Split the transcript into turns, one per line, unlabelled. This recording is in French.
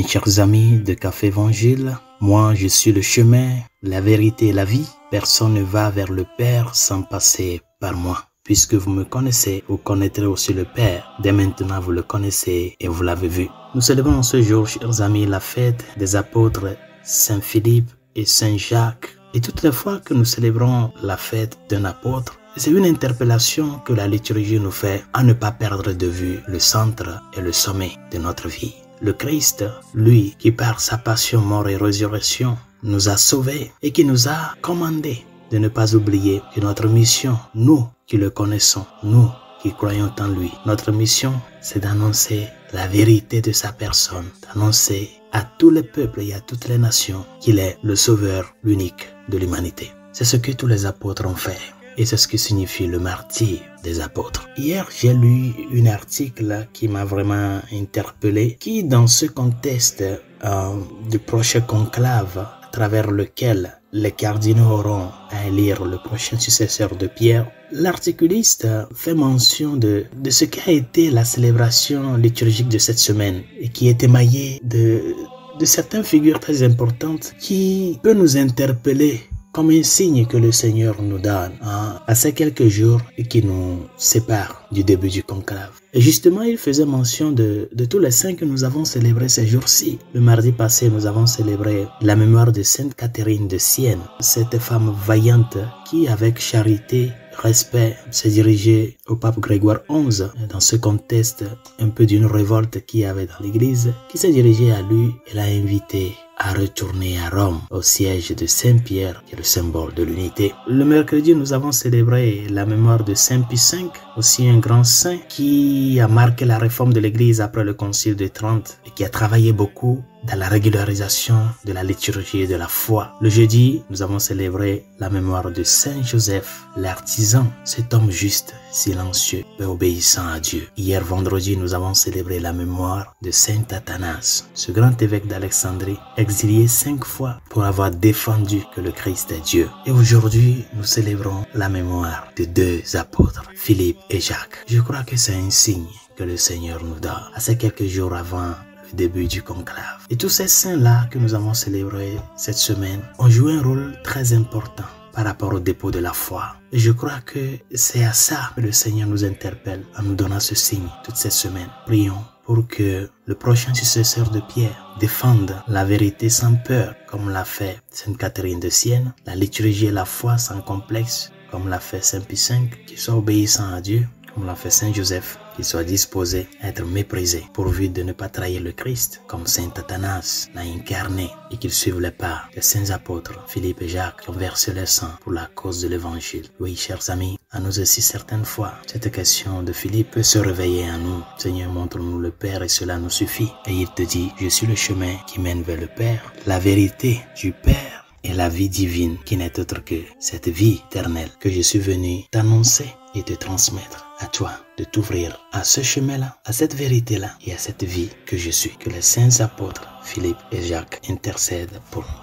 Mes chers amis de Café Évangile, moi je suis le chemin, la vérité et la vie. Personne ne va vers le Père sans passer par moi. Puisque vous me connaissez, vous connaîtrez aussi le Père. Dès maintenant, vous le connaissez et vous l'avez vu. Nous célébrons ce jour, chers amis, la fête des apôtres Saint Philippe et Saint Jacques. Et toutes les fois que nous célébrons la fête d'un apôtre, c'est une interpellation que la liturgie nous fait à ne pas perdre de vue le centre et le sommet de notre vie. Le Christ, lui qui par sa passion, mort et résurrection nous a sauvés et qui nous a commandé de ne pas oublier que notre mission, nous qui le connaissons, nous qui croyons en lui, notre mission c'est d'annoncer la vérité de sa personne, d'annoncer à tous les peuples et à toutes les nations qu'il est le sauveur, l'unique de l'humanité. C'est ce que tous les apôtres ont fait. Et c'est ce qui signifie le martyre des apôtres. Hier, j'ai lu un article qui m'a vraiment interpellé, qui dans ce contexte du prochain conclave, à travers lequel les cardinaux auront à élire le prochain successeur de Pierre, l'articuliste fait mention de ce qu'a été la célébration liturgique de cette semaine et qui est émaillée de certaines figures très importantes qui peuvent nous interpeller comme un signe que le Seigneur nous donne à ces quelques jours et qui nous séparent du début du conclave. Et justement, il faisait mention de tous les saints que nous avons célébrés ces jours-ci. Le mardi passé, nous avons célébré la mémoire de Sainte Catherine de Sienne, cette femme vaillante qui, avec charité, respect, s'est dirigée au pape Grégoire XI dans ce contexte un peu d'une révolte qu'il y avait dans l'église, qui s'est dirigée à lui et l'a invité à retourner à Rome, au siège de Saint-Pierre, qui est le symbole de l'unité. Le mercredi, nous avons célébré la mémoire de Saint Pie V, aussi un grand saint qui a marqué la réforme de l'Église après le Concile de Trente et qui a travaillé beaucoup dans la régularisation de la liturgie et de la foi. Le jeudi, nous avons célébré la mémoire de Saint Joseph, l'artisan, cet homme juste, silencieux et obéissant à Dieu. Hier vendredi, nous avons célébré la mémoire de Saint Athanas, ce grand évêque d'Alexandrie, exilé 5 fois pour avoir défendu que le Christ est Dieu. Et aujourd'hui, nous célébrons la mémoire de 2 apôtres, Philippe et Jacques. Je crois que c'est un signe que le Seigneur nous donne à ces quelques jours avant début du conclave. Et tous ces saints-là que nous avons célébrés cette semaine ont joué un rôle très important par rapport au dépôt de la foi. Et je crois que c'est à ça que le Seigneur nous interpelle en nous donnant ce signe toute cette semaine. Prions pour que le prochain successeur de Pierre défende la vérité sans peur, comme l'a fait Sainte Catherine de Sienne, la liturgie et la foi sans complexe, comme l'a fait Saint Pie V, qui soit obéissant à Dieu, comme l'a fait Saint Joseph, qu'il soit disposé à être méprisé, pourvu de ne pas trahir le Christ, comme Saint Athanas l'a incarné, et qu'il suive les pas des saints apôtres, Philippe et Jacques, qui ont versé leur sang pour la cause de l'Évangile. Oui, chers amis, à nous aussi certaines fois, cette question de Philippe peut se réveiller en nous. Seigneur, montre-nous le Père et cela nous suffit. Et il te dit, je suis le chemin qui mène vers le Père, la vérité du Père et la vie divine, qui n'est autre que cette vie éternelle que je suis venu t'annoncer et te transmettre. À toi de t'ouvrir à ce chemin-là, à cette vérité-là et à cette vie que je suis. Que les saints apôtres Philippe et Jacques intercèdent pour nous.